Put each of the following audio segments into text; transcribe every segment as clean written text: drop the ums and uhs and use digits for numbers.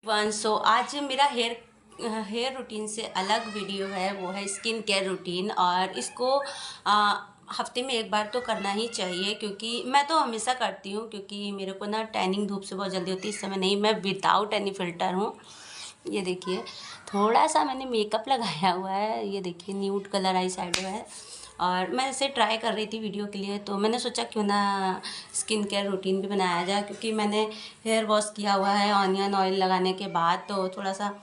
सो आज मेरा hair routine से अलग वीडियो है, वो है स्किन केयर रूटीन। और इसको हफ्ते में एक बार तो करना ही चाहिए, क्योंकि मैं तो हमेशा करती हूँ, क्योंकि मेरे को ना टैनिंग धूप से बहुत जल्दी होती है। इस समय नहीं, मैं विदाउट एनी फ़िल्टर हूँ। ये देखिए, थोड़ा सा मैंने मेकअप लगाया हुआ है। ये देखिए, न्यूड कलर आई शैडो है। और मैं इसे ट्राई कर रही थी वीडियो के लिए, तो मैंने सोचा क्यों ना स्किन केयर रूटीन भी बनाया जाए, क्योंकि मैंने हेयर वॉश किया हुआ है ऑनियन ऑयल लगाने के बाद, तो थोड़ा सा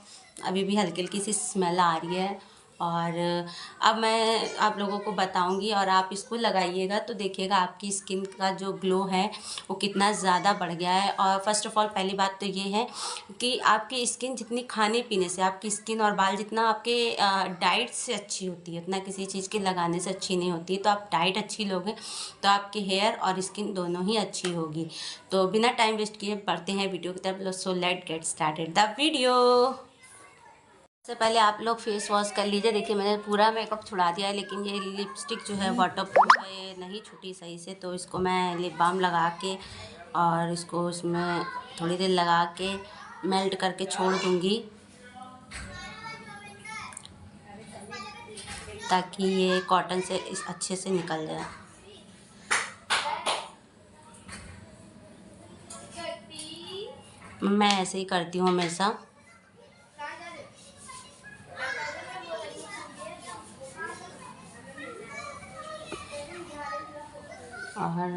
अभी भी हल्की हल्की सी स्मेल आ रही है। और अब मैं आप लोगों को बताऊंगी, और आप इसको लगाइएगा तो देखिएगा आपकी स्किन का जो ग्लो है वो कितना ज़्यादा बढ़ गया है। और फर्स्ट ऑफ ऑल पहली बात तो ये है कि आपकी स्किन जितनी खाने पीने से, आपकी स्किन और बाल जितना आपके डाइट से अच्छी होती है, उतना किसी चीज़ के लगाने से अच्छी नहीं होती। तो आप डाइट अच्छी लोगे तो आपकी हेयर और स्किन दोनों ही अच्छी होगी। तो बिना टाइम वेस्ट किए बढ़ते हैं वीडियो की तरफ। So let get started the video. सबसे पहले आप लोग फेस वॉश कर लीजिए। देखिए, मैंने पूरा मेकअप छुड़ा दिया है, लेकिन ये लिपस्टिक जो है वाटरप्रूफ है, ये नहीं छूटी सही से। तो इसको मैं लिप बाम लगा के और इसको इसमें थोड़ी देर लगा के मेल्ट करके छोड़ दूँगी, ताकि ये कॉटन से अच्छे से निकल जाए। मैं ऐसे ही करती हूँ हमेशा। और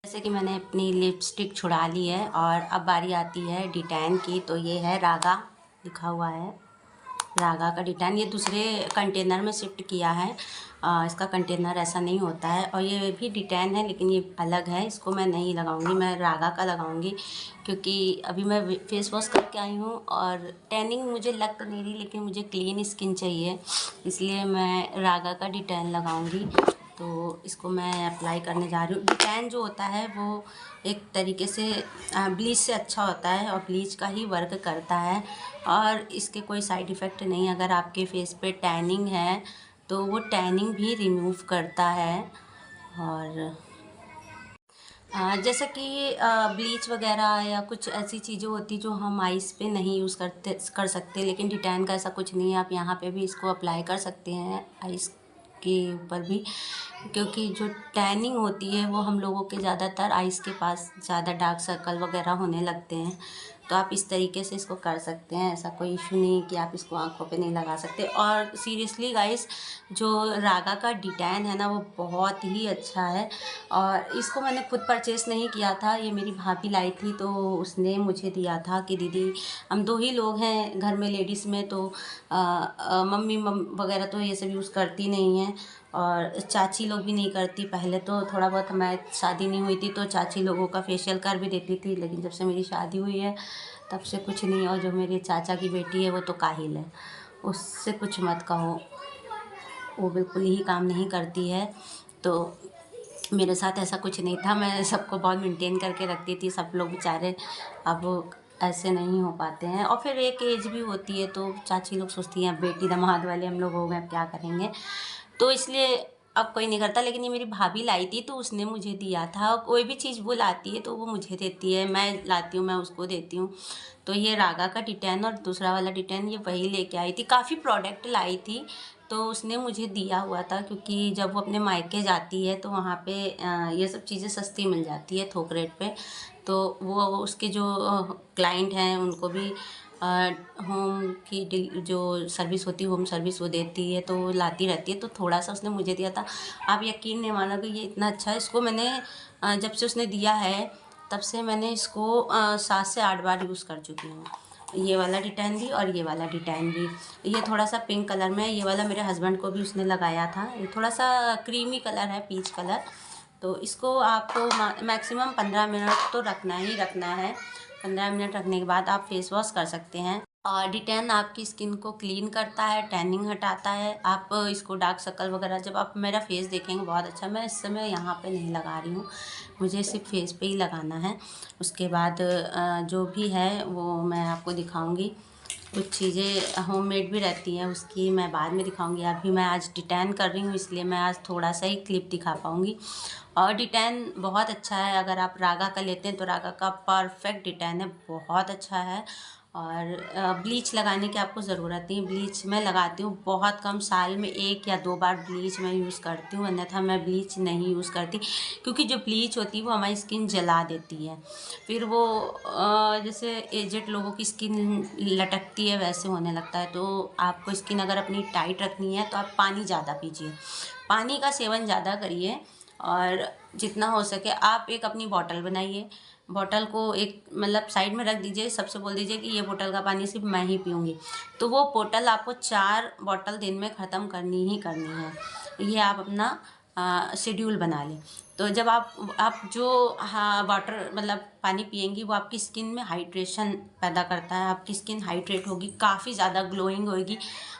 जैसे कि मैंने अपनी लिपस्टिक छुड़ा ली है, और अब बारी आती है डिटैन की। तो ये है रागा, लिखा हुआ है रागा का डिटैन। ये दूसरे कंटेनर में शिफ्ट किया है। इसका कंटेनर ऐसा नहीं होता है। और ये भी डिटैन है, लेकिन ये अलग है। इसको मैं नहीं लगाऊंगी, मैं रागा का लगाऊंगी, क्योंकि अभी मैं फेस वॉश करके आई हूँ और टैनिंग मुझे लग तो नहीं रही, लेकिन मुझे क्लीन स्किन चाहिए, इसलिए मैं रागा का डिटैन लगाऊंगी। तो इसको मैं अप्लाई करने जा रही हूँ। डिटैन जो होता है वो एक तरीके से ब्लीच से अच्छा होता है, और ब्लीच का ही वर्क करता है, और इसके कोई साइड इफ़ेक्ट नहीं। अगर आपके फेस पे टैनिंग है तो वो टैनिंग भी रिमूव करता है। और जैसा कि ब्लीच वगैरह या कुछ ऐसी चीज़ें होती जो हम आइस पे नहीं यूज़ कर सकते, लेकिन डिटैन का ऐसा कुछ नहीं है। आप यहाँ पे भी इसको अप्लाई कर सकते हैं, आइस के ऊपर भी, क्योंकि जो टैनिंग होती है वो हम लोगों के ज़्यादातर आइस के पास ज़्यादा डार्क सर्कल वगैरह होने लगते हैं। तो आप इस तरीके से इसको कर सकते हैं, ऐसा कोई इशू नहीं कि आप इसको आंखों पे नहीं लगा सकते। और सीरियसली गाइस, जो रागा का डिटैन है ना, वो बहुत ही अच्छा है। और इसको मैंने खुद परचेस नहीं किया था, ये मेरी भाभी लाई थी, तो उसने मुझे दिया था कि दीदी, हम दो ही लोग हैं घर में लेडीज़ में, तो मम्मी वगैरह तो ये सब यूज़ करती नहीं हैं, और चाची लोग भी नहीं करती। पहले तो थोड़ा बहुत, मैं शादी नहीं हुई थी तो चाची लोगों का फेशियल कर भी देती थी, लेकिन जब से मेरी शादी हुई है तब से कुछ नहीं। और जो मेरे चाचा की बेटी है वो तो काहिल है, उससे कुछ मत कहो, वो बिल्कुल ही काम नहीं करती है। तो मेरे साथ ऐसा कुछ नहीं था, मैं सबको बहुत मेंटेन करके रखती थी। सब लोग बेचारे अब ऐसे नहीं हो पाते हैं, और फिर एक एज भी होती है तो चाची लोग सोचती हैं बेटी दामाद वाले हम लोग हो गए, अब क्या करेंगे। तो इसलिए अब कोई नहीं करता। लेकिन ये मेरी भाभी लाई थी तो उसने मुझे दिया था। कोई भी चीज़ वो लाती है तो वो मुझे देती है, मैं लाती हूँ मैं उसको देती हूँ। तो ये रागा का डिटैन और दूसरा वाला डिटैन ये वही लेके आई थी। काफ़ी प्रोडक्ट लाई थी तो उसने मुझे दिया हुआ था, क्योंकि जब वो अपने मायके जाती है तो वहाँ पे ये सब चीज़ें सस्ती मिल जाती है थोक रेट पे। तो वो उसके जो क्लाइंट हैं उनको भी होम की जो सर्विस होती है, होम सर्विस वो देती है, तो वो लाती रहती है। तो थोड़ा सा उसने मुझे दिया था। आप यकीन नहीं मानोगे, ये इतना अच्छा है। इसको मैंने जब से उसने दिया है तब से मैंने इसको 7 से 8 बार यूज़ कर चुकी हूँ। ये वाला डिटैन भी और ये वाला डिटैन भी। ये थोड़ा सा पिंक कलर में है, ये वाला मेरे हस्बैंड को भी उसने लगाया था। ये थोड़ा सा क्रीमी कलर है, पीच कलर। तो इसको आपको मैक्सिमम 15 मिनट तो रखना ही रखना है। 15 मिनट रखने के बाद आप फेस वॉश कर सकते हैं। और डिटेन आपकी स्किन को क्लीन करता है, टैनिंग हटाता है। आप इसको डार्क सर्कल वगैरह, जब आप मेरा फेस देखेंगे बहुत अच्छा, मैं इस समय यहाँ पे नहीं लगा रही हूँ, मुझे सिर्फ फेस पे ही लगाना है। उसके बाद जो भी है वो मैं आपको दिखाऊंगी। कुछ चीज़ें होममेड भी रहती हैं, उसकी मैं बाद में दिखाऊंगी। अभी मैं आज डिटेन कर रही हूँ, इसलिए मैं आज थोड़ा सा ही क्लिप दिखा पाऊँगी। और डिटेन बहुत अच्छा है, अगर आप रागा का लेते हैं तो रागा का परफेक्ट डिटेन है, बहुत अच्छा है। और ब्लीच लगाने की आपको ज़रूरत नहीं। ब्लीच मैं लगाती हूँ बहुत कम, साल में 1 या 2 बार ब्लीच मैं यूज़ करती हूँ, अन्यथा मैं ब्लीच नहीं यूज़ करती। क्योंकि जो ब्लीच होती है वो हमारी स्किन जला देती है, फिर वो जैसे एजेड लोगों की स्किन लटकती है वैसे होने लगता है। तो आपको स्किन अगर अपनी टाइट रखनी है तो आप पानी ज़्यादा पीजिए, पानी का सेवन ज़्यादा करिए। और जितना हो सके आप एक अपनी बॉटल बनाइए, बॉटल को एक मतलब साइड में रख दीजिए, सबसे बोल दीजिए कि ये बोतल का पानी सिर्फ मैं ही पीऊँगी। तो वो बोतल आपको 4 बॉटल दिन में ख़त्म करनी ही करनी है। ये आप अपना शेड्यूल बना लें। तो जब आप जो वाटर मतलब पानी पिएंगी, वो आपकी स्किन में हाइड्रेशन पैदा करता है, आपकी स्किन हाइड्रेट होगी, काफ़ी ज़्यादा ग्लोइंग होगी।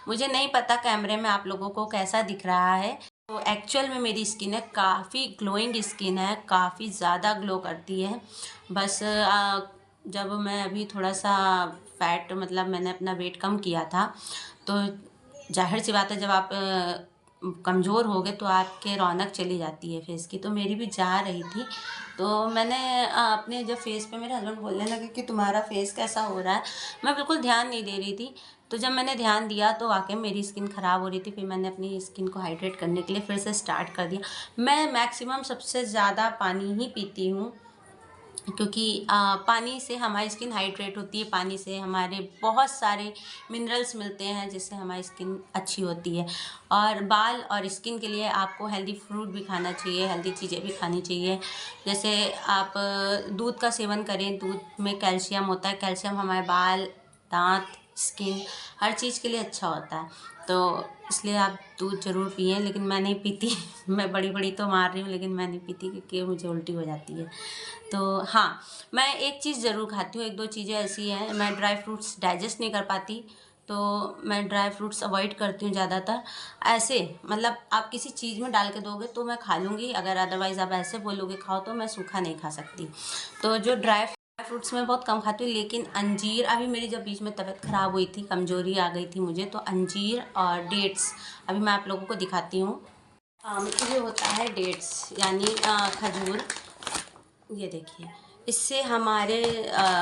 मुझे नहीं पता कैमरे में आप लोगों को कैसा दिख रहा है, तो एक्चुअल में मेरी स्किन है काफ़ी ग्लोइंग स्किन है, काफ़ी ज़्यादा ग्लो करती है। बस जब मैं अभी थोड़ा सा फैट मतलब मैंने अपना वेट कम किया था, तो जाहिर सी बात है जब आप कमज़ोर हो गए तो आपके रौनक चली जाती है फेस की। तो मेरी भी जा रही थी। तो मैंने अपने जब फेस पे, मेरे हस्बैंड बोलने लगे कि तुम्हारा फेस कैसा हो रहा है, मैं बिल्कुल ध्यान नहीं दे रही थी। तो जब मैंने ध्यान दिया तो वाकई मेरी स्किन ख़राब हो रही थी। फिर मैंने अपनी स्किन को हाइड्रेट करने के लिए फिर से स्टार्ट कर दिया। मैं मैक्सिमम सबसे ज़्यादा पानी ही पीती हूँ, क्योंकि पानी से हमारी स्किन हाइड्रेट होती है, पानी से हमारे बहुत सारे मिनरल्स मिलते हैं जिससे हमारी स्किन अच्छी होती है। और बाल और स्किन के लिए आपको हेल्दी फ्रूट भी खाना चाहिए, हेल्दी चीज़ें भी खानी चाहिए। जैसे आप दूध का सेवन करें, दूध में कैल्शियम होता है, कैल्शियम हमारे बाल, दांत, स्किन हर चीज़ के लिए अच्छा होता है। तो इसलिए आप दूध ज़रूर पिएं, लेकिन मैं नहीं पीती मैं बड़ी बड़ी तो मार रही हूँ, लेकिन मैं नहीं पीती क्योंकि मुझे उल्टी हो जाती है। तो हाँ, मैं एक चीज़ ज़रूर खाती हूँ, 1-2 चीज़ें ऐसी हैं, मैं ड्राई फ्रूट्स डाइजेस्ट नहीं कर पाती, तो मैं ड्राई फ्रूट्स अवॉइड करती हूँ ज़्यादातर। ऐसे मतलब आप किसी चीज़ में डाल के दोगे तो मैं खा लूँगी, अगर अदरवाइज़ आप ऐसे बोलोगे खाओ तो मैं सूखा नहीं खा सकती। तो जो ड्राई फ्रूट्स मैं बहुत कम खाती हूँ। लेकिन अंजीर, अभी मेरी जब बीच में तबीयत ख़राब हुई थी, कमज़ोरी आ गई थी मुझे, तो अंजीर और डेट्स अभी मैं आप लोगों को दिखाती हूँ। ये होता है डेट्स यानी खजूर, ये देखिए, इससे हमारे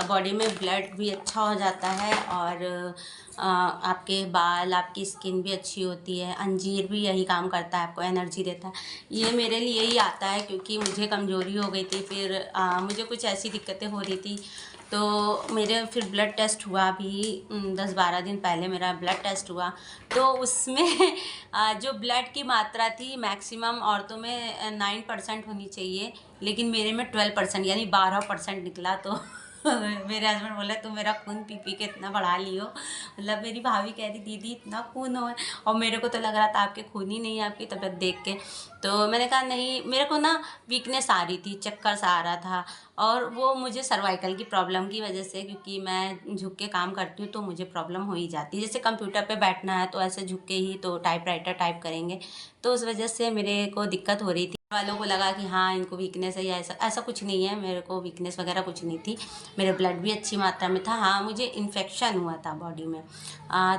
बॉडी में ब्लड भी अच्छा हो जाता है और आपके बाल, आपकी स्किन भी अच्छी होती है। अंजीर भी यही काम करता है, आपको एनर्जी देता है। ये मेरे लिए ही आता है क्योंकि मुझे कमज़ोरी हो गई थी, फिर मुझे कुछ ऐसी दिक्कतें हो रही थी, तो मेरे फिर ब्लड टेस्ट हुआ अभी 10-12 दिन पहले मेरा ब्लड टेस्ट हुआ। तो उसमें जो ब्लड की मात्रा थी मैक्सिमम औरतों में 9% होनी चाहिए, लेकिन मेरे में 12% यानी 12% निकला। तो मेरे हस्बैंड बोले तुम मेरा खून पी पी के इतना बढ़ा ली हो। मतलब मेरी भाभी कह रही दीदी इतना खून हो, और मेरे को तो लग रहा था आपके खून ही नहीं है आपकी तबीयत देख के। तो मैंने कहा नहीं, मेरे को ना वीकनेस आ रही थी, चक्कर सा आ रहा था, और वो मुझे सर्वाइकल की प्रॉब्लम की वजह से, क्योंकि मैं झुक के काम करती हूँ तो मुझे प्रॉब्लम हो ही जाती है। जैसे कंप्यूटर पे बैठना है तो ऐसे झुक के ही तो टाइपराइटर टाइप करेंगे, तो उस वजह से मेरे को दिक्कत हो रही थी। वालों को लगा कि हाँ इनको वीकनेस है या ऐसा, ऐसा कुछ नहीं है, मेरे को वीकनेस वगैरह कुछ नहीं थी। मेरा ब्लड भी अच्छी मात्रा में था। हाँ, मुझे इन्फेक्शन हुआ था बॉडी में,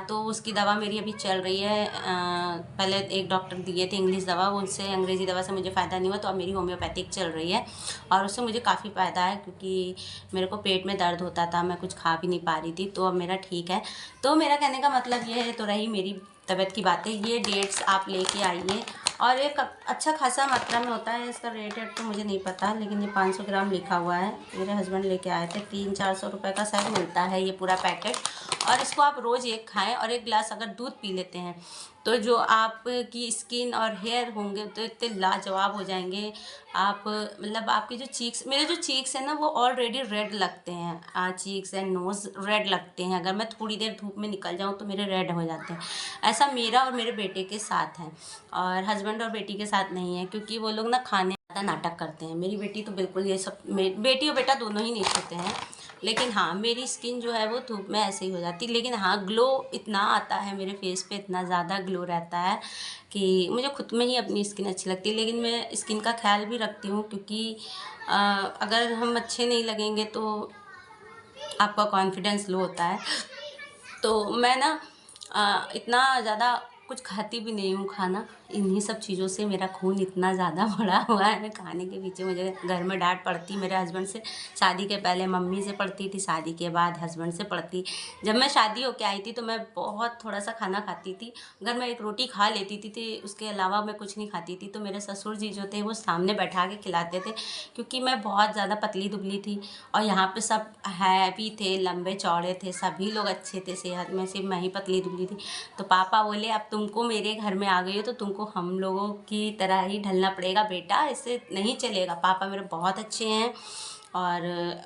तो उसकी दवा मेरी अभी चल रही है। पहले एक डॉक्टर दिए थे इंग्लिश दवा, उनसे अंग्रेज़ी दवा से मुझे फ़ायदा नहीं हुआ, तो अब मेरी होम्योपैथिक चल रही है और उससे मुझे काफ़ी फ़ायदा है, क्योंकि मेरे को पेट में दर्द होता था, मैं कुछ खा भी नहीं पा रही थी, तो अब मेरा ठीक है। तो मेरा कहने का मतलब ये है, तो रही मेरी तबीयत की बातें, ये डेट्स आप लेके आइए, और एक अच्छा खासा मात्रा में होता है। इसका रेट तो मुझे नहीं पता, लेकिन ये 500 ग्राम लिखा हुआ है, मेरे हस्बैंड लेके आए थे, 300-400 रुपये का शायद मिलता है ये पूरा पैकेट। और इसको आप रोज़ एक खाएं, और 1 गिलास अगर दूध पी लेते हैं तो जो आपकी स्किन और हेयर होंगे तो इतने लाजवाब हो जाएंगे। आप मतलब आपके जो चीक्स, मेरे जो चीक्स हैं ना वो ऑलरेडी रेड लगते हैं, चीक्स एंड नोज़ रेड लगते हैं, अगर मैं थोड़ी देर धूप में निकल जाऊँ तो मेरे रेड हो जाते हैं। ऐसा मेरा और मेरे बेटे के साथ है, और हस्बैंड और बेटी के साथ नहीं है, क्योंकि वो लोग ना खाने ज़्यादा नाटक करते हैं। मेरी बेटी तो बिल्कुल ये सब, बेटी और बेटा दोनों ही नहीं छूते हैं, लेकिन हाँ, मेरी स्किन जो है वो धूप में ऐसे ही हो जाती है, लेकिन हाँ ग्लो इतना आता है मेरे फेस पे, इतना ज़्यादा ग्लो रहता है कि मुझे खुद में ही अपनी स्किन अच्छी लगती है। लेकिन मैं स्किन का ख्याल भी रखती हूँ, क्योंकि अगर हम अच्छे नहीं लगेंगे तो आपका कॉन्फिडेंस लो होता है। तो मैं ना इतना ज़्यादा कुछ खाती भी नहीं हूँ खाना, इन्हीं सब चीज़ों से मेरा खून इतना ज़्यादा बढ़ा हुआ है। खाने के पीछे मुझे घर में डांट पड़ती मेरे हस्बैंड से, शादी के पहले मम्मी से पड़ती थी, शादी के बाद हस्बैंड से पड़ती। जब मैं शादी होके आई थी तो मैं बहुत थोड़ा सा खाना खाती थी, अगर मैं एक रोटी खा लेती थी उसके अलावा मैं कुछ नहीं खाती थी। तो मेरे ससुर जी जो थे वो सामने बैठा के खिलाते थे, क्योंकि मैं बहुत ज़्यादा पतली दुबली थी और यहाँ पे सब हैवी थे, लंबे चौड़े थे, सभी लोग अच्छे थे सेहत में, सिर्फ मैं ही पतली दुबली थी। तो पापा बोले अब तुमको मेरे घर में आ गई हो तो तुमको हम लोगों की तरह ही ढलना पड़ेगा बेटा, इससे नहीं चलेगा। पापा मेरे बहुत अच्छे हैं और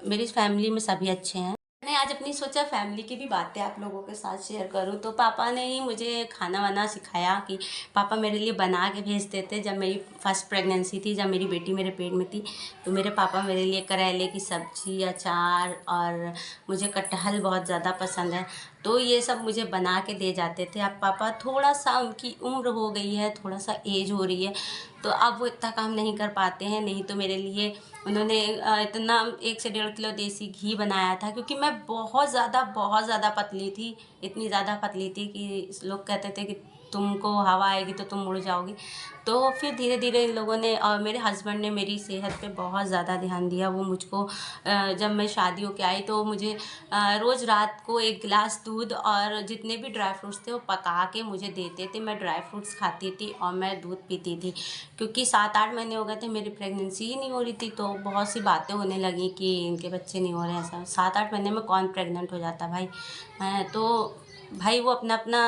मेरी फैमिली में सभी अच्छे हैं। मैंने आज अपनी सोचा फैमिली की भी बातें आप लोगों के साथ शेयर करूं। तो पापा ने ही मुझे खाना वाना सिखाया, कि पापा मेरे लिए बना के भेजते थे। जब मेरी फर्स्ट प्रेगनेंसी थी, जब मेरी बेटी मेरे पेट में थी, तो मेरे पापा मेरे लिए करेले की सब्ज़ी, अचार, और मुझे कटहल बहुत ज़्यादा पसंद है, तो ये सब मुझे बना के दे जाते थे। अब पापा थोड़ा सा उनकी उम्र हो गई है, थोड़ा सा एज हो रही है, तो अब वो इतना काम नहीं कर पाते हैं। नहीं तो मेरे लिए उन्होंने इतना 1 से 1.5 किलो देसी घी बनाया था, क्योंकि मैं बहुत ज़्यादा पतली थी, इतनी ज़्यादा पतली थी कि लोग कहते थे कि तुमको हवा आएगी तो तुम उड़ जाओगी। तो फिर धीरे धीरे इन लोगों ने और मेरे हस्बैंड ने मेरी सेहत पे बहुत ज़्यादा ध्यान दिया। वो मुझको जब मैं शादी होके आई तो मुझे रोज़ रात को 1 गिलास दूध और जितने भी ड्राई फ्रूट्स थे वो पका के मुझे देते थे। मैं ड्राई फ्रूट्स खाती थी और मैं दूध पीती थी, क्योंकि 7-8 महीने हो गए थे, मेरी प्रेगनेंसी ही नहीं हो रही थी। तो बहुत सी बातें होने लगी कि इनके बच्चे नहीं हो रहे हैं। ऐसा 7-8 महीने में कौन प्रेग्नेंट हो जाता भाई। तो भाई वो अपना अपना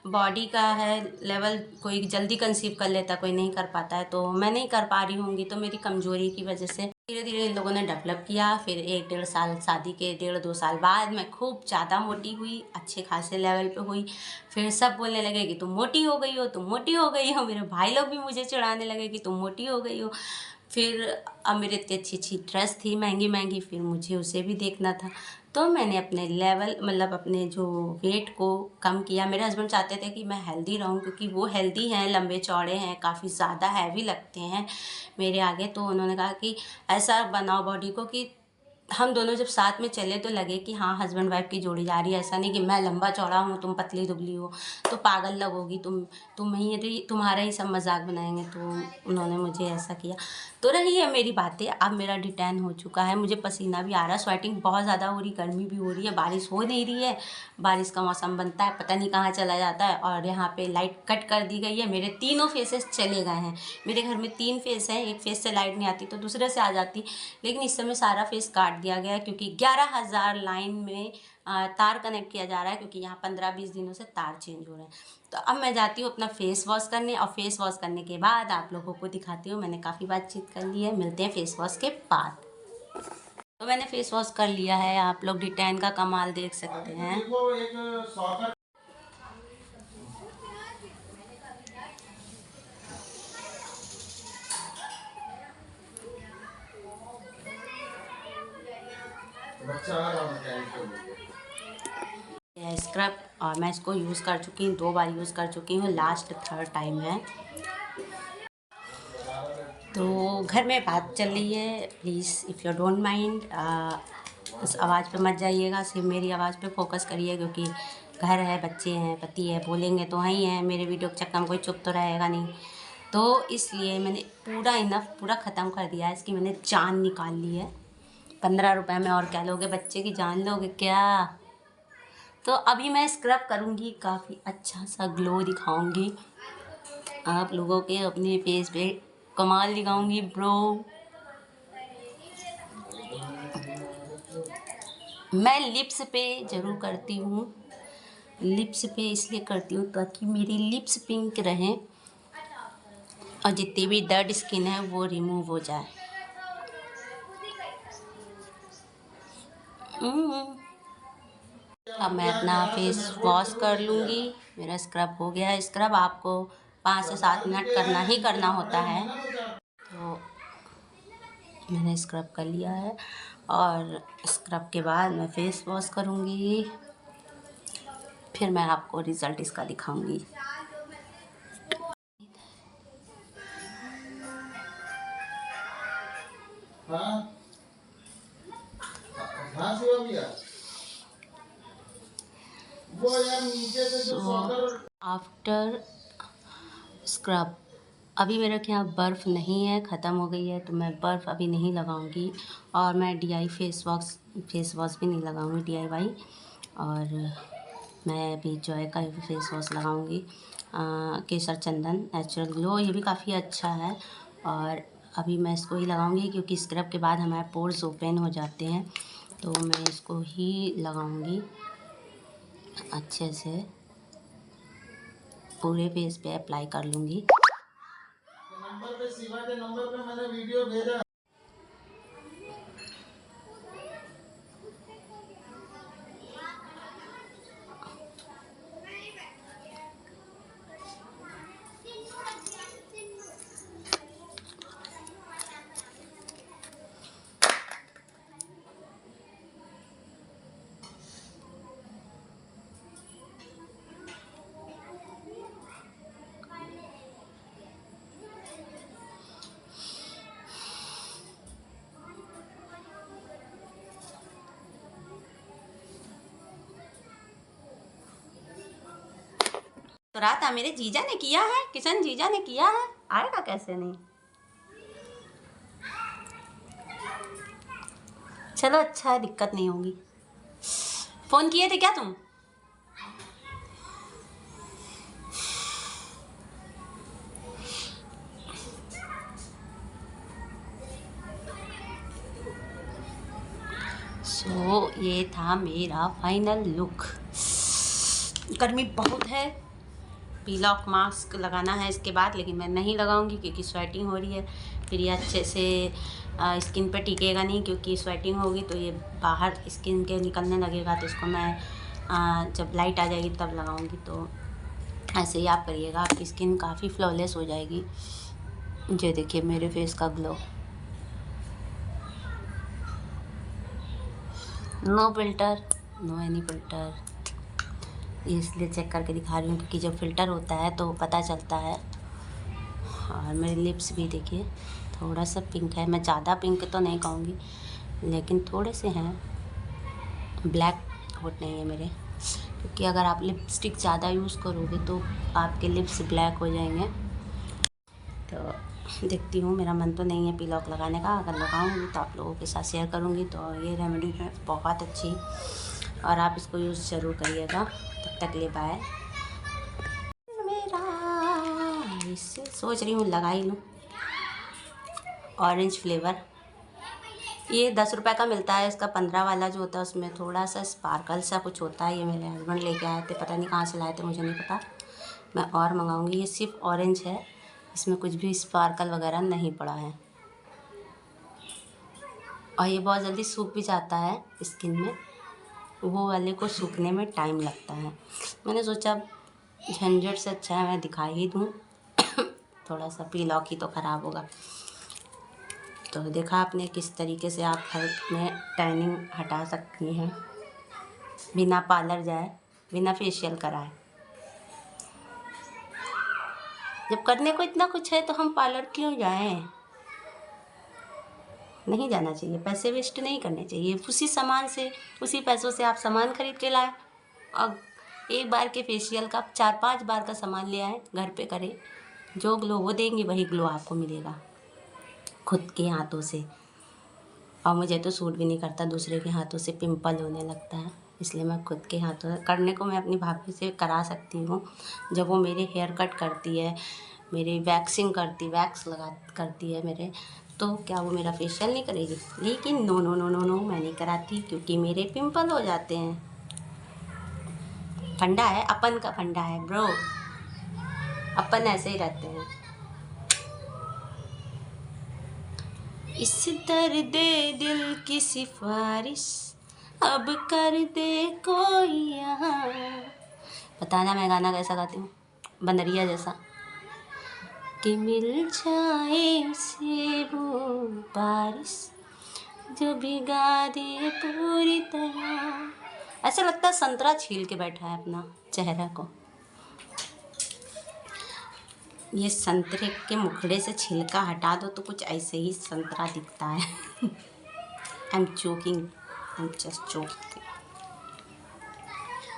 बॉडी का है लेवल, कोई जल्दी कंसीव कर लेता, कोई नहीं कर पाता है। तो मैं नहीं कर पा रही होंगी, तो मेरी कमज़ोरी की वजह से धीरे धीरे इन लोगों ने डेवलप किया। फिर 1-1.5 साल, शादी के 1.5-2 साल बाद मैं खूब ज़्यादा मोटी हुई, अच्छे खासे लेवल पे हुई। फिर सब बोलने लगे कि तुम मोटी हो गई हो, तुम मोटी हो गई हो। मेरे भाई लोग भी मुझे चिढ़ाने लगे कि तुम मोटी हो गई हो। फिर अब मेरे इतनी अच्छी अच्छी ड्रेस थी महंगी महंगी, फिर मुझे उसे भी देखना था। तो मैंने अपने लेवल मतलब अपने जो वेट को कम किया। मेरे हस्बैंड चाहते थे कि मैं हेल्दी रहूं, क्योंकि वो हेल्दी हैं, लंबे चौड़े हैं, काफ़ी ज़्यादा हैवी लगते हैं मेरे आगे। तो उन्होंने कहा कि ऐसा बनाओ बॉडी को कि हम दोनों जब साथ में चले तो लगे कि हाँ हस्बैंड वाइफ की जोड़ी जा रही है। ऐसा नहीं कि मैं लंबा चौड़ा हूँ, तुम पतली दुबली हो तो पागल लगोगी, तुम्हारा ही सब मजाक बनाएंगे। तो उन्होंने मुझे ऐसा किया। तो रही है मेरी बातें। अब मेरा डिटैन हो चुका है, मुझे पसीना भी आ रहा है, स्वेटिंग बहुत ज़्यादा हो रही, गर्मी भी हो रही है, बारिश हो नहीं रही है। बारिश का मौसम बनता है, पता नहीं कहाँ चला जाता है। और यहाँ पे लाइट कट कर दी गई है, मेरे तीनों फेसेस चले गए हैं। मेरे घर में 3 फेस हैं, एक फेस से लाइट नहीं आती तो दूसरे से आ जाती, लेकिन इस समय सारा फेस काट दिया गया है, क्योंकि 11,000 लाइन में तार कनेक्ट किया जा रहा है, क्योंकि यहाँ 15-20 दिनों से तार चेंज हो रहे हैं। तो अब मैं जाती हूँ अपना फेस वॉश करने, और फेस वॉश करने के बाद आप लोगों को दिखाती हूँ। मैंने काफ़ी बातचीत कर ली है, मिलते हैं फेस वॉश के बाद। तो मैंने फेस वॉश कर लिया है, आप लोग डिटैन का कमाल देख सकते हैं। स्क्रब, और मैं इसको यूज़ कर चुकी हूँ, 2 बार यूज़ कर चुकी हूँ, लास्ट 3rd टाइम है। तो घर में बात चल रही है, please if you don't mind उस आवाज़ पे मत जाइएगा, सिर्फ मेरी आवाज़ पे फोकस करिए, क्योंकि घर है, बच्चे हैं, पति है, बोलेंगे तो ही हैं। मेरे वीडियो के चक्कर में कोई चुप तो रहेगा नहीं। तो इसलिए मैंने पूरा इनफ पूरा ख़त्म कर दिया है, इसकी मैंने जान निकाल ली है। 15 रुपए में और क्या लोगे, बच्चे की जान लोगे क्या। तो अभी मैं स्क्रब करूँगी, काफ़ी अच्छा सा ग्लो दिखाऊँगी आप लोगों के, अपने फेस पे कमाल दिखाऊँगी ब्रो। मैं लिप्स पे ज़रूर करती हूँ, लिप्स पे इसलिए करती हूँ ताकि मेरी लिप्स पिंक रहें और जितनी भी डेड स्किन है वो रिमूव हो जाए। अब मैं अपना फेस वॉश कर लूँगी। मेरा स्क्रब हो गया है। स्क्रब आपको 5 से 7 मिनट करना ही करना होता है। तो मैंने स्क्रब कर लिया है और स्क्रब के बाद मैं फेस वॉश करूँगी, फिर मैं आपको रिज़ल्ट इसका दिखाऊंगी। आफ्टर स्क्रब अभी मेरे के यहाँ बर्फ़ नहीं है, ख़त्म हो गई है, तो मैं बर्फ़ अभी नहीं लगाऊंगी। और मैं DI फेस वॉश भी नहीं लगाऊंगी DIY। और मैं अभी जॉय का फेस वॉश लगाऊंगी, केसर चंदन नेचुरल ग्लो, ये भी काफ़ी अच्छा है। और अभी मैं इसको ही लगाऊंगी क्योंकि स्क्रब के बाद हमारे पोर्स ओपन हो जाते हैं, तो मैं इसको ही लगाऊंगी अच्छे से, पूरे फेस पे अप्लाई कर लूँगी। शिवा के नंबर पे मैंने वीडियो भेजा। तो रात मेरे जीजा ने किया है, किशन जीजा ने किया है, आएगा कैसे नहीं। चलो अच्छा है, दिक्कत नहीं होगी। फ़ोन किए थे क्या तुम? ये था मेरा फाइनल लुक। गर्मी बहुत है, पील-ऑफ मास्क लगाना है इसके बाद, लेकिन मैं नहीं लगाऊंगी क्योंकि स्वेटिंग हो रही है। फिर ये अच्छे से स्किन पे टिकेगा नहीं, क्योंकि स्वेटिंग होगी तो ये बाहर स्किन के निकलने लगेगा। तो इसको मैं जब लाइट आ जाएगी तब लगाऊंगी। तो ऐसे ही आप करिएगा, आपकी स्किन काफ़ी फ्लॉलेस हो जाएगी। ये देखिए मेरे फेस का glow, no filter, no any filter. इसलिए चेक करके दिखा रही हूँ क्योंकि जब फ़िल्टर होता है तो पता चलता है। और मेरे लिप्स भी देखिए थोड़ा सा पिंक है, मैं ज़्यादा पिंक तो नहीं कहूँगी, लेकिन थोड़े से हैं। ब्लैक होट नहीं है मेरे, क्योंकि अगर आप लिपस्टिक ज़्यादा यूज़ करोगे तो आपके लिप्स ब्लैक हो जाएंगे। तो देखती हूँ, मेरा मन तो नहीं है पील-ऑफ लगाने का, अगर लगाऊंगी तो आप लोगों के साथ शेयर करूँगी। तो ये रेमेडी है बहुत अच्छी, और आप इसको यूज़ ज़रूर करिएगा। तब तक ले बाय। मेरा इससे सोच रही हूँ लगा ही लूँ, ऑरेंज फ्लेवर। ये 10 रुपये का मिलता है, इसका 15 वाला जो होता है उसमें थोड़ा सा स्पार्कल सा कुछ होता है। ये मेरे हस्बैंड लेके आए थे, पता नहीं कहाँ से लाए थे, मुझे नहीं पता। मैं और मंगाऊंगी। ये सिर्फ ऑरेंज है, इसमें कुछ भी स्पार्कल वगैरह नहीं पड़ा है। और ये बहुत जल्दी सूख भी जाता है स्किन में, वो वाले को सूखने में टाइम लगता है। मैंने सोचा झंझट से अच्छा है मैं दिखा ही दूँ। थोड़ा सा पील-ऑफ ही तो ख़राब होगा। तो देखा आपने किस तरीके से आप हेल्थ में टैनिंग हटा सकती हैं बिना पार्लर जाए, बिना फेशियल कराए। जब करने को इतना कुछ है तो हम पार्लर क्यों जाएं? नहीं जाना चाहिए, पैसे वेस्ट नहीं करने चाहिए। उसी सामान से, उसी पैसों से आप सामान खरीद के लाएं, और एक बार के फेशियल का 4-5 बार का सामान ले आएँ, घर पे करें। जो ग्लो वो देंगे वही ग्लो आपको मिलेगा खुद के हाथों से। और मुझे तो सूट भी नहीं करता, दूसरे के हाथों से पिंपल होने लगता है, इसलिए मैं खुद के हाथों करने को मैं अपनी भाभी से करा सकती हूँ। जब वो मेरे हेयर कट करती है, मेरी वैक्सिंग करती है मेरे, तो क्या वो मेरा फेशियल नहीं करेगी? लेकिन no no no no no, मैं नहीं कराती क्योंकि मेरे पिंपल हो जाते हैं। फंडा है, अपन का फंडा है ब्रो, अपन ऐसे ही रहते हैं। इस दर्द दिल की सिफारिश अब कर दे कोई यहाँ। बताना मैं गाना कैसा गाती हूँ, बंदरिया जैसा। कि मिल जाए उसे वो बारिश जो भिगा दे पूरी तरह। ऐसा लगता है संतरा छील के बैठा है अपना चेहरा को। ये संतरे के मुखड़े से छिलका हटा दो तो कुछ ऐसे ही संतरा दिखता है। I am joking, I am just joking.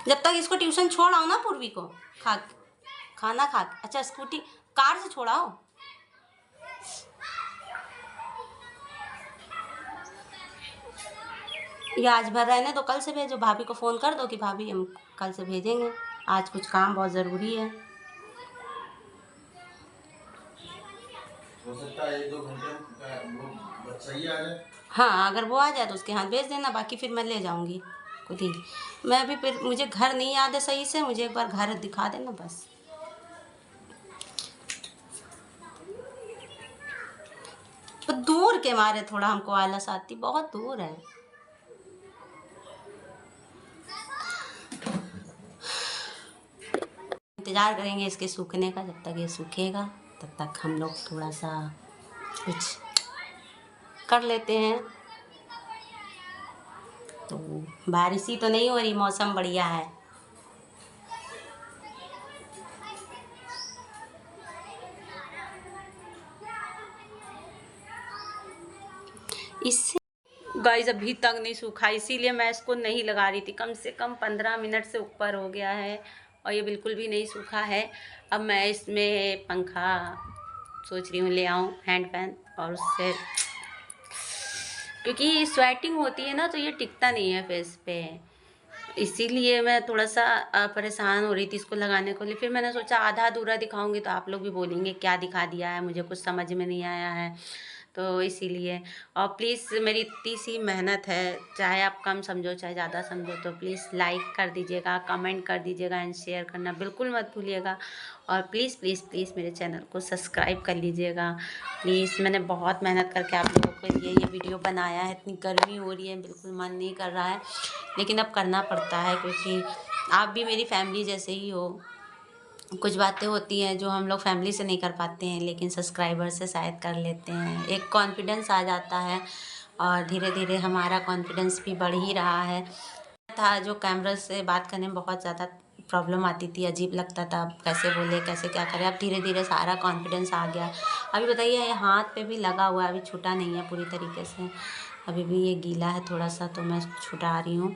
जब तक इसको ट्यूशन छोड़ आओ ना पूर्वी को, खाना खा, अच्छा स्कूटी कार से छोड़ाओ। ये आज भर रहने तो कल से भेजो। भाभी को फ़ोन कर दो कि भाभी हम कल से भेजेंगे, आज कुछ काम बहुत ज़रूरी है। हो सकता है 1-2 घंटे वो बच्चा ही आ जाए। हाँ, अगर वो आ जाए तो उसके हाथ भेज देना, बाकी फिर मैं ले जाऊंगी खुद ही। मैं भी फिर, मुझे घर नहीं याद है सही से, मुझे एक बार घर दिखा देना बस। तो दूर के मारे थोड़ा हमको आलस आती, बहुत दूर है। इंतज़ार करेंगे इसके सूखने का। जब तक ये सूखेगा तब तक हम लोग थोड़ा सा कुछ कर लेते हैं। तो बारिश ही तो नहीं हो रही, मौसम बढ़िया है। इससे गाइस अभी तक नहीं सूखा, इसीलिए मैं इसको नहीं लगा रही थी। कम से कम 15 मिनट से ऊपर हो गया है और ये बिल्कुल भी नहीं सूखा है। अब मैं इसमें पंखा सोच रही हूँ ले आऊँ, हैंड फैन, और उससे, क्योंकि स्वेटिंग होती है ना तो ये टिकता नहीं है फेस पे, इसीलिए मैं थोड़ा सा परेशान हो रही थी इसको लगाने को लिए। फिर मैंने सोचा आधा अधूरा दिखाऊंगी तो आप लोग भी बोलेंगे क्या दिखा दिया है, मुझे कुछ समझ में नहीं आया है, तो इसीलिए। और प्लीज़ मेरी इतनी सी मेहनत है, चाहे आप कम समझो चाहे ज़्यादा समझो, तो प्लीज़ लाइक कर दीजिएगा, कमेंट कर दीजिएगा एंड शेयर करना बिल्कुल मत भूलिएगा। और प्लीज़ प्लीज़ प्लीज़ मेरे चैनल को सब्सक्राइब कर लीजिएगा प्लीज़। मैंने बहुत मेहनत करके आप लोगों के लिए ये वीडियो बनाया है। इतनी गर्मी हो रही है, बिल्कुल मन नहीं कर रहा है, लेकिन अब करना पड़ता है क्योंकि आप भी मेरी फैमिली जैसे ही हो। कुछ बातें होती हैं जो हम लोग फैमिली से नहीं कर पाते हैं, लेकिन सब्सक्राइबर से शायद कर लेते हैं। एक कॉन्फिडेंस आ जाता है और धीरे धीरे हमारा कॉन्फिडेंस भी बढ़ ही रहा है। था जो कैमरा से बात करने में बहुत ज़्यादा प्रॉब्लम आती थी, अजीब लगता था, कैसे बोले कैसे क्या करें। अब धीरे धीरे सारा कॉन्फिडेंस आ गया। अभी बताइए ये हाथ पे भी लगा हुआ है, अभी छूटा नहीं है पूरी तरीके से, अभी भी ये गीला है थोड़ा सा, तो मैं छुटा रही हूँ।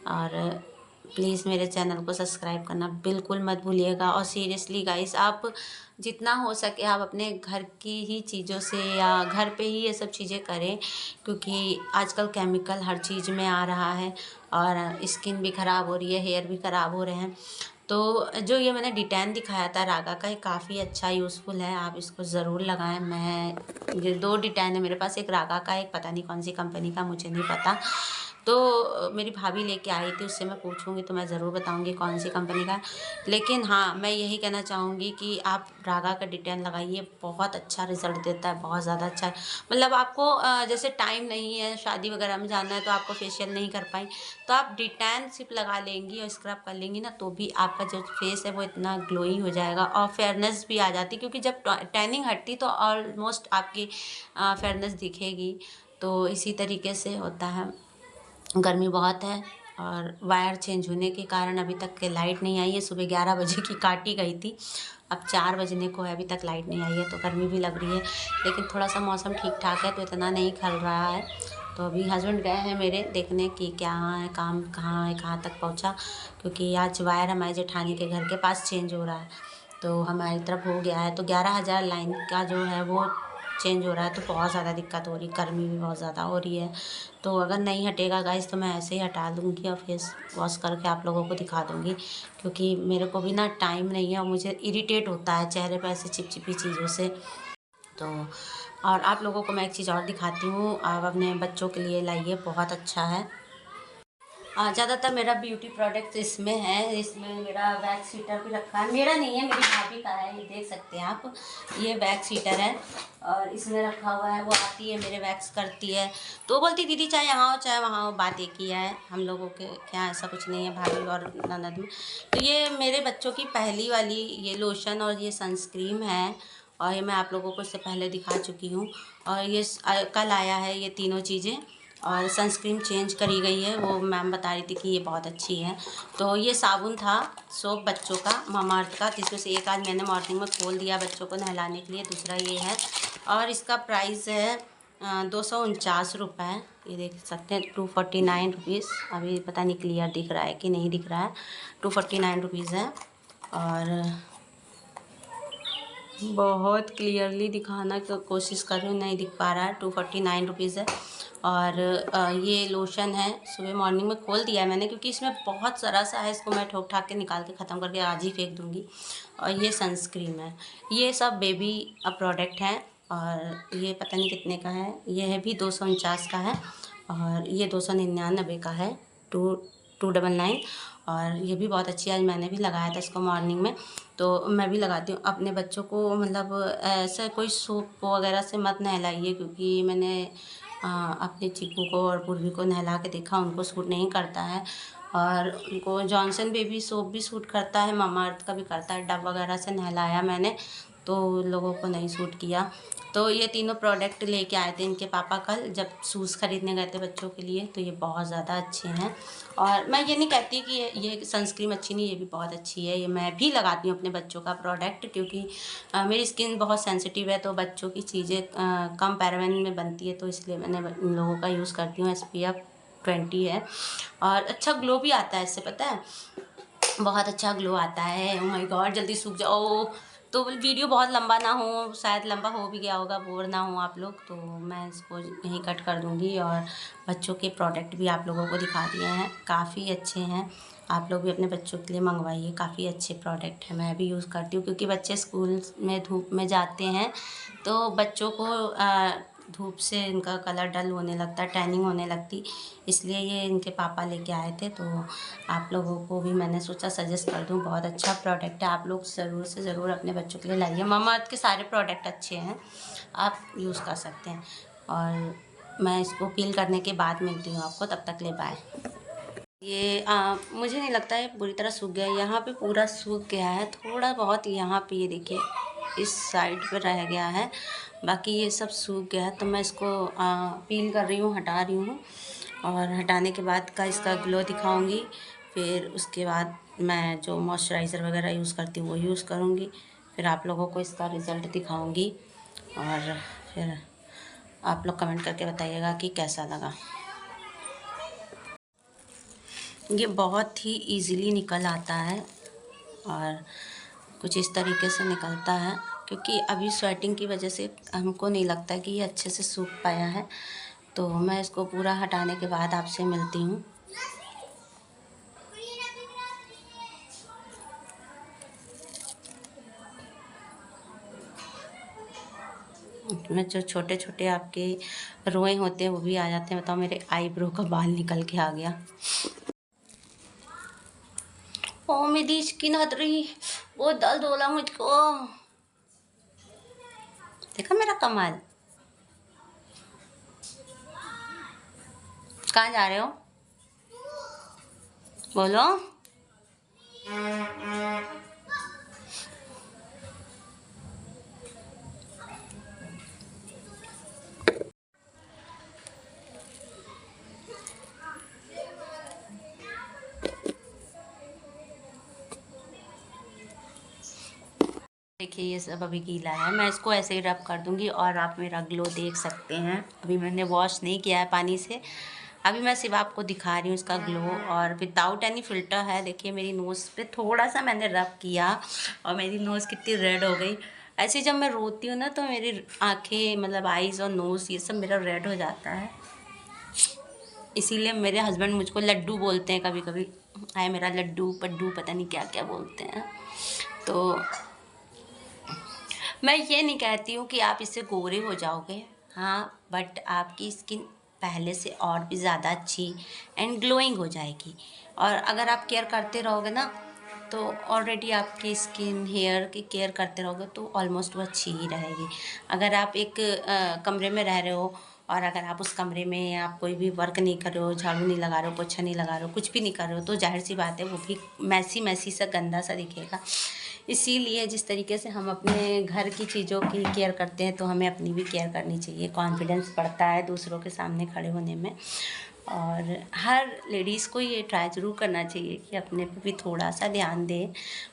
और प्लीज़ मेरे चैनल को सब्सक्राइब करना बिल्कुल मत भूलिएगा। और सीरियसली गाइस, आप जितना हो सके आप अपने घर की ही चीज़ों से या घर पे ही ये सब चीज़ें करें, क्योंकि आजकल केमिकल हर चीज़ में आ रहा है और स्किन भी ख़राब हो रही है, हेयर भी ख़राब हो रहे हैं। तो जो ये मैंने डिटैन दिखाया था रागा का, ये काफ़ी अच्छा यूज़फुल है, आप इसको ज़रूर लगाएं। मैं ये 2 डिटैन है मेरे पास, एक रागा का, एक पता नहीं कौन सी कंपनी का, मुझे नहीं पता। तो मेरी भाभी लेके आई थी, उससे मैं पूछूंगी तो मैं ज़रूर बताऊंगी कौन सी कंपनी का। लेकिन हाँ, मैं यही कहना चाहूँगी कि आप रागा का डिटैन लगाइए, बहुत अच्छा रिज़ल्ट देता है, बहुत ज़्यादा अच्छा है। मतलब आपको जैसे टाइम नहीं है, शादी वगैरह में जाना है तो आपको फेशियल नहीं कर पाई, तो आप डिटैन सिर्फ लगा लेंगी और स्क्रब कर लेंगी ना, तो भी आपका जो फेस है वो इतना ग्लोई हो जाएगा और फेयरनेस भी आ जाती, क्योंकि जब टैनिंग हटती तो ऑलमोस्ट आपकी फेयरनेस दिखेगी। तो इसी तरीके से होता है। गर्मी बहुत है और वायर चेंज होने के कारण अभी तक के लाइट नहीं आई है। सुबह 11 बजे की काटी गई थी, अब 4 बजने को है, अभी तक लाइट नहीं आई है, तो गर्मी भी लग रही है। लेकिन थोड़ा सा मौसम ठीक ठाक है तो इतना नहीं खल रहा है। तो अभी हस्बैंड गए हैं मेरे देखने कि क्या है काम, कहाँ है, कहाँ तक पहुँचा, क्योंकि आज वायर हमारे जेठानी के घर के पास चेंज हो रहा है, तो हमारी तरफ हो गया है। तो 11,000 लाइन का जो है वो चेंज हो रहा है, तो बहुत ज़्यादा दिक्कत हो रही, गर्मी भी बहुत ज़्यादा हो रही है। तो अगर नहीं हटेगा गाइस तो मैं ऐसे ही हटा दूँगी और फेस वॉश करके आप लोगों को दिखा दूँगी, क्योंकि मेरे को भी ना टाइम नहीं है और मुझे इरिटेट होता है चेहरे पे ऐसे चिपचिपी चीज़ों से। तो और आप लोगों को मैं एक चीज़ और दिखाती हूँ, आप अपने बच्चों के लिए लाइए, बहुत अच्छा है। ज़्यादातर मेरा ब्यूटी प्रोडक्ट इसमें है। इसमें मेरा वैक्स हीटर भी रखा है, मेरा नहीं है, मेरी भाभी का है, ये देख सकते हैं आप, ये वैक्स हीटर है और इसमें रखा हुआ है। वो आती है मेरे वैक्स करती है, तो बोलती दीदी चाहे यहाँ हो चाहे वहाँ हो, बात एक ही है, हम लोगों के क्या ऐसा कुछ नहीं है, भाभी और ननद में। तो ये मेरे बच्चों की पहली वाली ये लोशन और ये सनस्क्रीन है, और ये मैं आप लोगों को इससे पहले दिखा चुकी हूँ। और ये कल आया है ये तीनों चीज़ें, और सनस्क्रीन चेंज करी गई है, वो मैम बता रही थी कि ये बहुत अच्छी है। तो ये साबुन था सोप बच्चों का मामाअर्थ का, जिसमें से एक आज मैंने मॉर्निंग में खोल दिया बच्चों को नहलाने के लिए, दूसरा ये है। और इसका प्राइस है 249 रुपये। ये देख सकते हैं 249 रुपीज़। अभी पता नहीं क्लियर दिख रहा है कि नहीं दिख रहा है, 249 रुपीज़ है। और बहुत क्लियरली दिखाना की कोशिश कर रही हूँ, नहीं दिख पा रहा है, 249 रुपीज़ है। और ये लोशन है, सुबह मॉर्निंग में खोल दिया है मैंने क्योंकि इसमें बहुत ज़रा सा है, इसको मैं ठोक ठाक के निकाल के ख़त्म करके आज ही फेंक दूँगी। और ये सनस्क्रीन है, ये सब बेबी प्रोडक्ट हैं। और ये पता नहीं कितने का है, ये है भी 249 का है। और ये 299 का है, 299। और ये भी बहुत अच्छी है, आज मैंने भी लगाया था इसको मॉर्निंग में। तो मैं भी लगाती हूँ अपने बच्चों को, मतलब ऐसा कोई सोप वगैरह से मत नहलाइए, क्योंकि मैंने अपने चीकू को और पूर्वी को नहला के देखा, उनको सूट नहीं करता है। और उनको जॉनसन बेबी सोप भी सूट करता है, मामाअर्थ का भी करता है, डव वगैरह से नहलाया मैंने तो लोगों को नहीं सूट किया। तो ये तीनों प्रोडक्ट लेके आए थे इनके पापा कल, जब शूज़ खरीदने गए थे बच्चों के लिए। तो ये बहुत ज़्यादा अच्छे हैं। और मैं ये नहीं कहती कि ये सनस्क्रीन अच्छी नहीं, ये भी बहुत अच्छी है। ये मैं भी लगाती हूँ अपने बच्चों का प्रोडक्ट, क्योंकि मेरी स्किन बहुत सेंसिटिव है, तो बच्चों की चीज़ें कम पैराबेन में बनती है, तो इसलिए मैंने इन लोगों का यूज़ करती हूँ। SPF 20 है और अच्छा ग्लो भी आता है इससे, पता है, बहुत अच्छा ग्लो आता है। ओह माय गॉड, जल्दी सूख जाओ। तो वीडियो बहुत लंबा ना हो, शायद लंबा हो भी गया होगा, बोर ना हो आप लोग, तो मैं इसको यहीं कट कर दूँगी। और बच्चों के प्रोडक्ट भी आप लोगों को दिखा दिए हैं, काफ़ी अच्छे हैं। आप लोग भी अपने बच्चों के लिए मंगवाइए, काफ़ी अच्छे प्रोडक्ट हैं। मैं भी यूज़ करती हूँ क्योंकि बच्चे स्कूल में धूप में जाते हैं, तो बच्चों को धूप से इनका कलर डल होने लगता है, टैनिंग होने लगती, इसलिए ये इनके पापा लेके आए थे। तो आप लोगों को भी मैंने सोचा सजेस्ट कर दूं, बहुत अच्छा प्रोडक्ट है, आप लोग ज़रूर से ज़रूर अपने बच्चों के लिए लाइए। मामाअर्थ के सारे प्रोडक्ट अच्छे हैं, आप यूज़ कर सकते हैं। और मैं इसको पील करने के बाद मिलती हूँ आपको, तब तक ले बाय। ये मुझे नहीं लगता है पूरी तरह सूख गया है, यहाँ पे पूरा सूख गया है, थोड़ा बहुत यहाँ पे ये देखिए इस साइड पे रह गया है, बाकी ये सब सूख गया है। तो मैं इसको पील कर रही हूँ, हटा रही हूँ, और हटाने के बाद का इसका ग्लो दिखाऊंगी। फिर उसके बाद मैं जो मॉइस्चराइज़र वगैरह यूज़ करती हूँ वो यूज़ करूँगी, फिर आप लोगों को इसका रिज़ल्ट दिखाऊँगी। और फिर आप लोग कमेंट करके बताइएगा कि कैसा लगा। ये बहुत ही इजीली निकल आता है और कुछ इस तरीके से निकलता है, क्योंकि अभी स्वेटिंग की वजह से हमको नहीं लगता कि ये अच्छे से सूख पाया है। तो मैं इसको पूरा हटाने के बाद आपसे मिलती हूँ। में जो छोटे छोटे आपके रोए होते हैं वो भी आ जाते हैं। बताओ, मेरे आईब्रो का बाल निकल के आ गया। ओ मेरी स्किन हट रही, बहुत दर्द हो रहा मुझको। देखा मेरा कमाल। कहाँ जा रहे हो, बोलो। देखिए ये सब अभी गीला है, मैं इसको ऐसे ही रब कर दूंगी और आप मेरा ग्लो देख सकते हैं। अभी मैंने वॉश नहीं किया है पानी से, अभी मैं सिर्फ आपको दिखा रही हूँ इसका ग्लो, और विदाउट एनी फ़िल्टर है। देखिए मेरी नोज़ पे थोड़ा सा मैंने रब किया और मेरी नोज़ कितनी रेड हो गई। ऐसे जब मैं रोती हूँ ना तो मेरी आँखें, मतलब आइज़ और नोज़, ये सब मेरा रेड हो जाता है। इसीलिए मेरे हस्बैंड मुझको लड्डू बोलते हैं कभी कभी, आए मेरा लड्डू पड्डू, पता नहीं क्या क्या बोलते हैं। तो मैं ये नहीं कहती हूँ कि आप इससे गोरे हो जाओगे, हाँ, बट आपकी स्किन पहले से और भी ज़्यादा अच्छी एंड ग्लोइंग हो जाएगी। और अगर आप केयर करते रहोगे ना, तो ऑलरेडी आपकी स्किन हेयर की केयर करते रहोगे तो ऑलमोस्ट वो अच्छी ही रहेगी। अगर आप एक कमरे में रह रहे हो और अगर आप उस कमरे में आप कोई भी वर्क नहीं कर रहे हो, झाड़ू नहीं लगा रहे हो, पोछा नहीं लगा रहे हो, कुछ भी नहीं कर रहे हो, तो जाहिर सी बात है वो भी मैसी मैसी सा गंदा सा दिखेगा। इसीलिए जिस तरीके से हम अपने घर की चीज़ों की केयर करते हैं, तो हमें अपनी भी केयर करनी चाहिए। कॉन्फिडेंस बढ़ता है दूसरों के सामने खड़े होने में, और हर लेडीज़ को ये ट्राई ज़रूर करना चाहिए कि अपने पे भी थोड़ा सा ध्यान दें।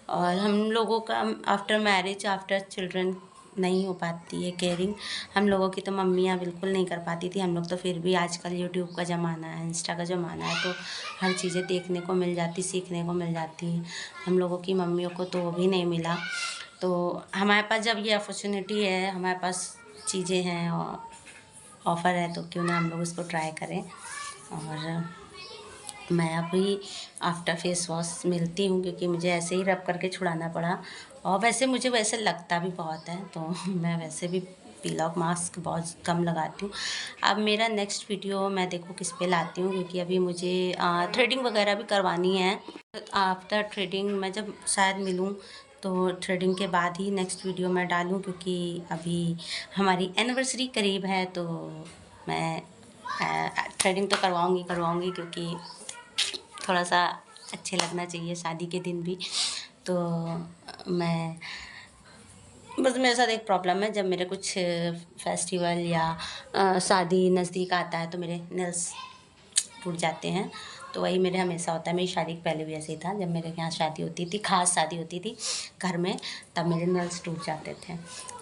और हम लोगों का आफ्टर मैरिज, आफ्टर चिल्ड्रन नहीं हो पाती है केयरिंग। हम लोगों की तो मम्मियाँ बिल्कुल नहीं कर पाती थी, हम लोग तो फिर भी, आजकल यूट्यूब का ज़माना है, इंस्टा का ज़माना है, तो हर चीज़ें देखने को मिल जाती, सीखने को मिल जाती हैं। हम लोगों की मम्मियों को तो वो भी नहीं मिला। तो हमारे पास जब ये अपॉर्चुनिटी है, हमारे पास चीज़ें हैं और ऑफ़र है, तो क्यों ना हम लोग इसको ट्राई करें। और मैं अभी आफ्टर फेस वॉश मिलती हूँ, क्योंकि मुझे ऐसे ही रब करके छुड़ाना पड़ा। और वैसे लगता भी बहुत है, तो मैं वैसे भी पील ऑफ मास्क बहुत कम लगाती हूँ। अब मेरा नेक्स्ट वीडियो मैं देखो किस पे लाती हूँ, क्योंकि अभी मुझे थ्रेडिंग वगैरह भी करवानी है। आफ्टर थ्रेडिंग मैं जब शायद मिलूँ, तो थ्रेडिंग के बाद ही नेक्स्ट वीडियो मैं डालूँ, क्योंकि अभी हमारी एनिवर्सरी करीब है। तो मैं थ्रेडिंग तो करवाऊँगी, क्योंकि थोड़ा सा अच्छे लगना चाहिए शादी के दिन भी। तो मैं बस, मेरे साथ एक प्रॉब्लम है, जब मेरे कुछ फेस्टिवल या शादी नज़दीक आता है, तो मेरे नेल्स टूट जाते हैं। तो वही मेरे हमेशा होता है। मेरी शादी के पहले भी ऐसे ही था, जब मेरे यहाँ शादी होती थी, ख़ास शादी होती थी घर में, तब मेरे नेल्स टूट जाते थे।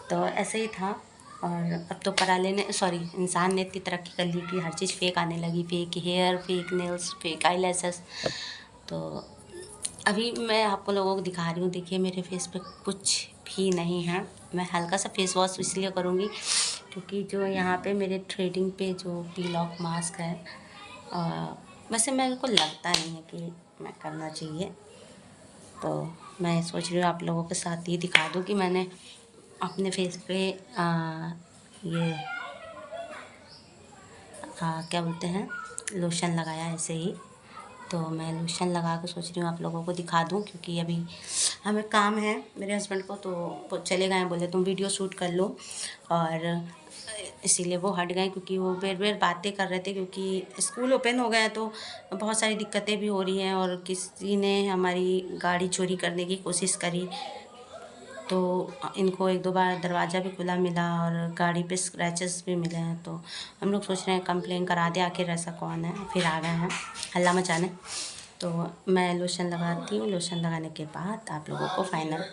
तो ऐसे ही था। और अब तो इंसान ने इतनी तरक्की कर ली कि हर चीज़ फेक आने लगी, fake hair, fake nails, fake eyelashes. तो अभी मैं आपको लोगों को दिखा रही हूँ, देखिए मेरे फेस पे कुछ भी नहीं है। मैं हल्का सा फेस वॉश इसलिए करूँगी, क्योंकि जो यहाँ पे मेरे थ्रेडिंग पे जो पील ऑफ मास्क है, वैसे मेरे को लगता नहीं है कि मैं करना चाहिए। तो मैं सोच रही हूँ आप लोगों के साथ ये दिखा दूँ कि मैंने अपने फेस पे ये क्या बोलते हैं, लोशन लगाया ऐसे ही। तो मैं लोशन लगा के सोच रही हूँ आप लोगों को दिखा दूँ, क्योंकि अभी हमें काम है मेरे हस्बैंड को, तो वो चले गए, बोले तुम वीडियो शूट कर लो। और इसीलिए वो हट गए, क्योंकि वो बेर बातें कर रहे थे, क्योंकि स्कूल ओपन हो गया है, तो बहुत सारी दिक्कतें भी हो रही हैं। और किसी ने हमारी गाड़ी चोरी करने की कोशिश करी, तो इनको 1-2 बार दरवाज़ा भी खुला मिला और गाड़ी पे स्क्रैचेस भी मिले हैं। तो हम लोग सोच रहे हैं कंप्लेन करा दें, आखिर ऐसा कौन है। फिर आ गए हैं हल्ला मचाने। तो मैं लोशन लगाती हूँ, लोशन लगाने के बाद आप लोगों को फाइनल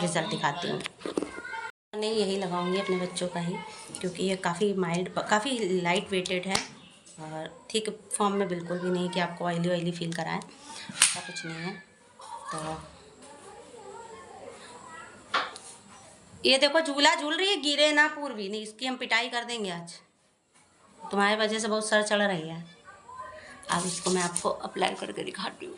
रिज़ल्ट दिखाती हूँ। नहीं, यही लगाऊंगी अपने बच्चों का ही, क्योंकि ये काफ़ी माइल्ड, काफ़ी लाइट वेटेड है, और थिक फॉर्म में बिल्कुल भी नहीं कि आपको ऑयली फील कराए, ऐसा कुछ नहीं है। तो ये देखो झूला झूल रही है, गिरे ना पूर्वी, नहीं इसकी हम पिटाई कर देंगे आज, तुम्हारे वजह से बहुत सर चढ़ रही है। अब इसको मैं आपको अप्लाई करके दिखाती हूँ।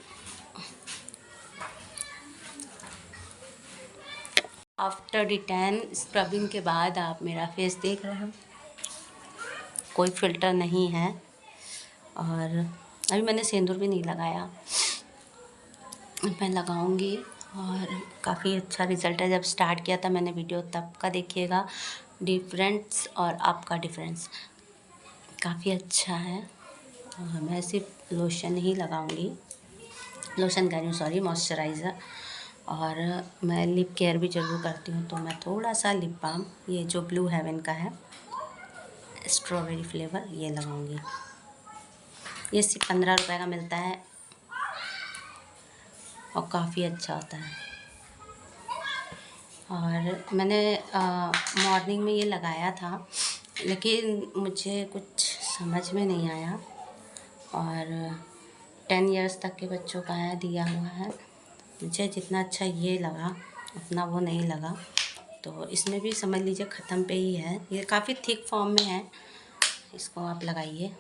आफ्टर डिटेन स्क्रबिंग के बाद आप मेरा फेस देख रहे हो, कोई फिल्टर नहीं है। और अभी मैंने सिंदूर भी नहीं लगाया, मैं लगाऊंगी। और काफ़ी अच्छा रिज़ल्ट है। जब स्टार्ट किया था मैंने वीडियो, तब का देखिएगा डिफरेंस और आपका डिफरेंस काफ़ी अच्छा है। और मैं सिर्फ लोशन ही लगाऊंगी, लोशन कह रही हूँ, सॉरी, मॉइस्चराइज़र। और मैं लिप केयर भी ज़रूर करती हूँ, तो मैं थोड़ा सा लिप बाम, ये जो ब्लू हेवन का है स्ट्रॉबेरी फ्लेवर, ये लगाऊंगी। ये सिर्फ 15 रुपये का मिलता है और काफ़ी अच्छा होता है। और मैंने मॉर्निंग में ये लगाया था, लेकिन मुझे कुछ समझ में नहीं आया। और 10 इयर्स तक के बच्चों का है, दिया हुआ है। मुझे जितना अच्छा ये लगा, उतना वो नहीं लगा। तो इसमें भी समझ लीजिए ख़त्म पे ही है। ये काफ़ी थिक फॉर्म में है, इसको आप लगाइए।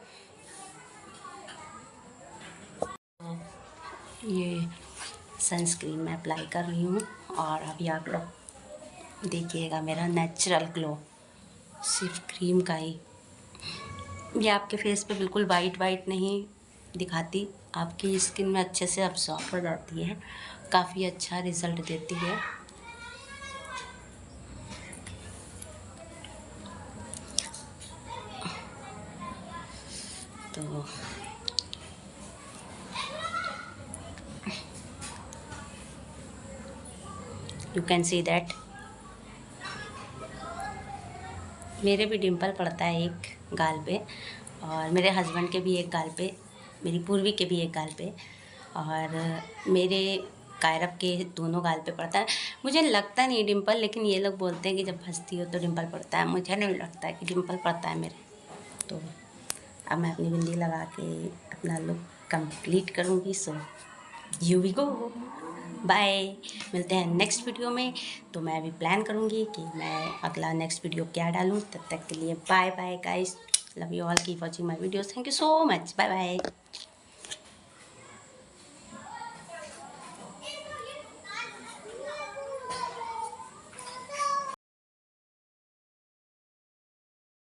तो ये सनस्क्रीन मैं अप्लाई कर रही हूँ, और अभी आप लोग देखिएगा मेरा नेचुरल ग्लो, सिर्फ क्रीम का ही। ये आपके फेस पे बिल्कुल वाइट नहीं दिखाती, आपकी स्किन में अच्छे से अब्सॉर्ब हो जाती है, काफ़ी अच्छा रिज़ल्ट देती है। तो यू कैन सी दैट। मेरे भी डिम्पल पड़ता है एक गाल पे, और मेरे हस्बैंड के भी एक गाल पे, मेरी पूर्वी के भी एक गाल पे, और मेरे कायरब के दोनों गाल पे पड़ता है। मुझे लगता नहीं डिम्पल, लेकिन ये लोग बोलते हैं कि जब हंसती हो तो डिम्पल पड़ता है। मुझे नहीं लगता है कि डिम्पल पड़ता है मेरे। तो अब मैं अपनी बिंदी लगा के अपना लुक कंप्लीट करूँगी। So you we go, bye. मिलते हैं नेक्स्ट वीडियो में। तो मैं अभी प्लान करूँगी कि मैं अगला नेक्स्ट वीडियो क्या डालूँ। तब तक के लिए bye bye guys, love you all, keep watching my videos, thank you so much, bye bye.